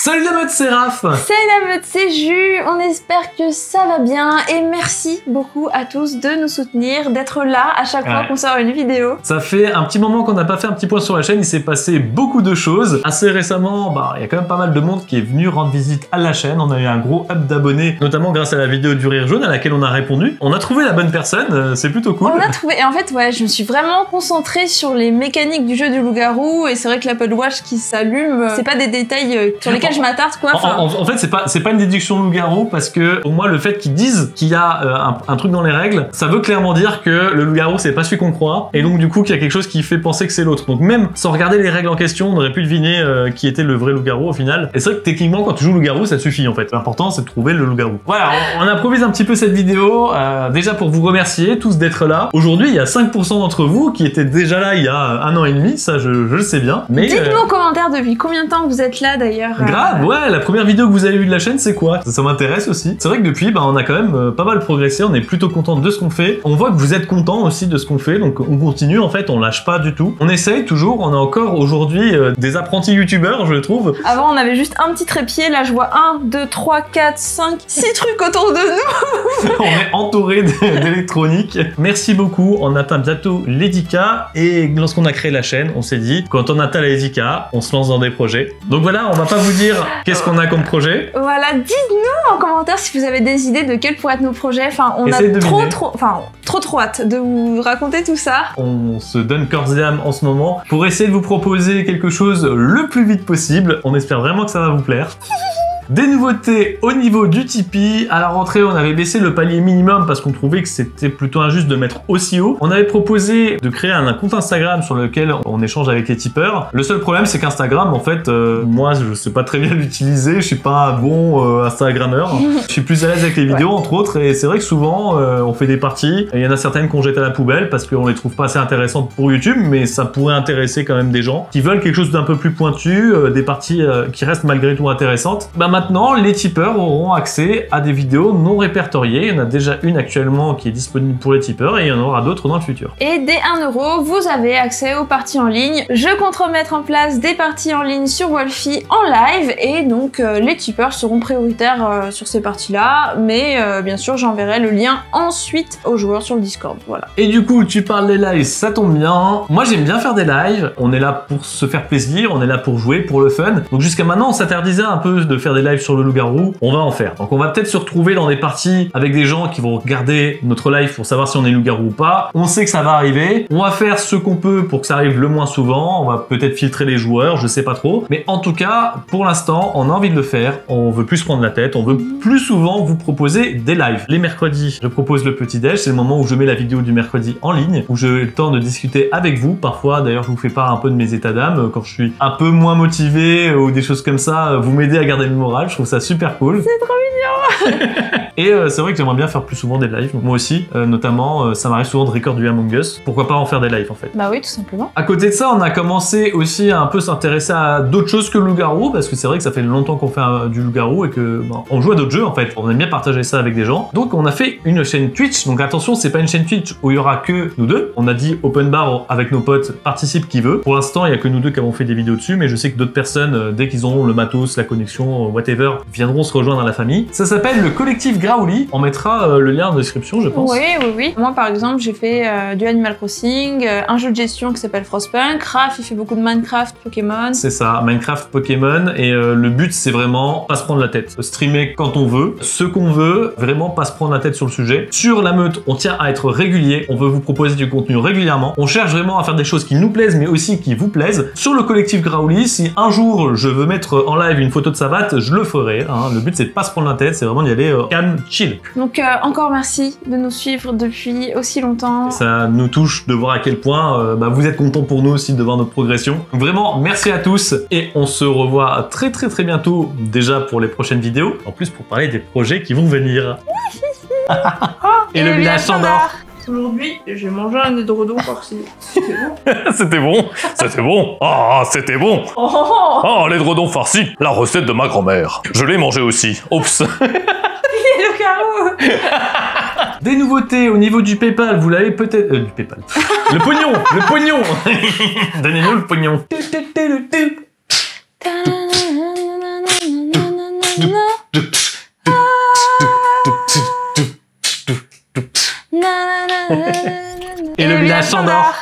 Salut la meute, c'est Raph. Salut la meute, c'est Jus. On espère que ça va bien et merci beaucoup à tous de nous soutenir, d'être là à chaque fois qu'on sort une vidéo. Ça fait un petit moment qu'on n'a pas fait un petit point sur la chaîne, il s'est passé beaucoup de choses. Assez récemment, il y a quand même pas mal de monde qui est venu rendre visite à la chaîne. On a eu un gros up d'abonnés, notamment grâce à la vidéo du rire jaune à laquelle on a répondu. On a trouvé la bonne personne, c'est plutôt cool. On a trouvé, et en fait, ouais, je me suis vraiment concentrée sur les mécaniques du jeu du loup-garou et c'est vrai que l'Apple Watch qui s'allume, c'est pas des détails sur lesquels je m'attarde, quoi. En fait, c'est pas une déduction loup-garou parce que pour moi, le fait qu'ils disent qu'il y a un truc dans les règles, ça veut clairement dire que le loup-garou c'est pas celui qu'on croit et donc du coup qu'il y a quelque chose qui fait penser que c'est l'autre. Donc même sans regarder les règles en question, on aurait pu deviner qui était le vrai loup-garou au final. Et c'est vrai que techniquement, quand tu joues loup-garou, ça suffit en fait. L'important c'est de trouver le loup-garou. Voilà, on improvise un petit peu cette vidéo déjà pour vous remercier tous d'être là. Aujourd'hui, il y a 5% d'entre vous qui étaient déjà là il y a 1 an et demi, ça je le sais bien. Mais dites-nous en commentaire depuis combien de temps vous êtes là d'ailleurs. Grave, ouais, la première vidéo que vous avez vue de la chaîne, c'est quoi? Ça m'intéresse aussi. C'est vrai que depuis, on a quand même pas mal progressé, on est plutôt content de ce qu'on fait. On voit que vous êtes content aussi de ce qu'on fait, donc on continue en fait, on lâche pas du tout. On essaye toujours, on a encore aujourd'hui des apprentis youtubeurs, je trouve. Avant, on avait juste un petit trépied, là je vois 1, 2, 3, 4, 5, 6 trucs autour de nous. On est entouré d'électronique. Merci beaucoup, on atteint bientôt les 10K et lorsqu'on a créé la chaîne, on s'est dit, quand on atteint les 10K, on se lance dans des projets. Donc voilà, on va pas vous dire qu'est-ce qu'on a comme projet. Voilà, dites-nous en commentaire si vous avez des idées de quels pourraient être nos projets. Enfin, on a trop hâte de vous raconter tout ça. On se donne corps et âme en ce moment pour essayer de vous proposer quelque chose le plus vite possible. On espère vraiment que ça va vous plaire. Des nouveautés au niveau du Tipeee. À la rentrée, on avait baissé le palier minimum parce qu'on trouvait que c'était plutôt injuste de mettre aussi haut. On avait proposé de créer un compte Instagram sur lequel on échange avec les tipeurs. Le seul problème, c'est qu'Instagram, en fait, moi, je sais pas très bien l'utiliser. Je suis pas un bon Instagrammeur. Je suis plus à l'aise avec les vidéos, entre autres. Et c'est vrai que souvent, on fait des parties. Il y en a certaines qu'on jette à la poubelle parce qu'on les trouve pas assez intéressantes pour YouTube, mais ça pourrait intéresser quand même des gens qui veulent quelque chose d'un peu plus pointu, des parties qui restent malgré tout intéressantes. Maintenant, les tipeurs auront accès à des vidéos non répertoriées. Il y en a déjà une actuellement qui est disponible pour les tipeurs et il y en aura d'autres dans le futur. Et dès 1 €, vous avez accès aux parties en ligne. Je compte remettre en place des parties en ligne sur Wolfie en live et donc les tipeurs seront prioritaires sur ces parties-là. Mais bien sûr, j'enverrai le lien ensuite aux joueurs sur le Discord. Voilà. Et du coup, tu parles des lives, ça tombe bien. Moi, j'aime bien faire des lives. On est là pour se faire plaisir, on est là pour jouer, pour le fun. Donc jusqu'à maintenant, on s'interdisait un peu de faire des lives sur le loup-garou, on va en faire. Donc on va peut-être se retrouver dans des parties avec des gens qui vont regarder notre live pour savoir si on est loup-garou ou pas. On sait que ça va arriver. On va faire ce qu'on peut pour que ça arrive le moins souvent. On va peut-être filtrer les joueurs, je sais pas trop. Mais en tout cas, pour l'instant, on a envie de le faire. On veut plus se prendre la tête. On veut plus souvent vous proposer des lives. Les mercredis, je propose le petit-déj. C'est le moment où je mets la vidéo du mercredi en ligne, où j'ai le temps de discuter avec vous. Parfois, d'ailleurs, je vous fais part un peu de mes états d'âme. Quand je suis un peu moins motivé ou des choses comme ça, vous m'aidez à garder le moral. Je trouve ça super cool. C'est trop mignon. Et c'est vrai que j'aimerais bien faire plus souvent des lives. Moi aussi, notamment, ça m'arrive souvent de record du Among Us. Pourquoi pas en faire des lives en fait. Bah oui, tout simplement. À côté de ça, on a commencé aussi à un peu s'intéresser à d'autres choses que le loup-garou, parce que c'est vrai que ça fait longtemps qu'on fait du loup-garou et que on joue à d'autres jeux en fait. On aime bien partager ça avec des gens. Donc on a fait une chaîne Twitch. Donc attention, c'est pas une chaîne Twitch où il y aura que nous deux. On a dit open bar avec nos potes, participe qui veut. Pour l'instant, il y a que nous deux qui avons fait des vidéos dessus, mais je sais que d'autres personnes, dès qu'ils auront le matos, la connexion, whatever, viendront se rejoindre à la famille. Ça s'appelle le collectif Graouli. On mettra le lien en description, je pense. Oui. Moi, par exemple, j'ai fait du Animal Crossing, un jeu de gestion qui s'appelle Frostpunk. Raph, il fait beaucoup de Minecraft, Pokémon. C'est ça, Minecraft, Pokémon. Et le but, c'est vraiment pas se prendre la tête. Streamer quand on veut, ce qu'on veut, vraiment pas se prendre la tête sur le sujet. Sur la meute, on tient à être régulier. On veut vous proposer du contenu régulièrement. On cherche vraiment à faire des choses qui nous plaisent, mais aussi qui vous plaisent. Sur le collectif Graouli, si un jour je veux mettre en live une photo de Savate, je le ferai. Hein. Le but, c'est de pas se prendre la tête, c'est vraiment d'y aller calme, chill. Donc encore merci de nous suivre depuis aussi longtemps. Ça nous touche de voir à quel point vous êtes contents pour nous aussi de voir notre progression. Donc vraiment, merci à tous et on se revoit très bientôt déjà pour les prochaines vidéos. En plus pour parler des projets qui vont venir. Et le village s'endort. Aujourd'hui, j'ai mangé un édredon farci. C'était bon. C'était bon. C'était bon. Ah, c'était bon. Oh, l'édredon farci, la recette de ma grand-mère. Je l'ai mangé aussi. Oups. Le carreau. Des nouveautés au niveau du PayPal, vous l'avez peut-être... du PayPal. Le pognon. Le pognon. Donnez-nous le pognon. Et le village s'endort.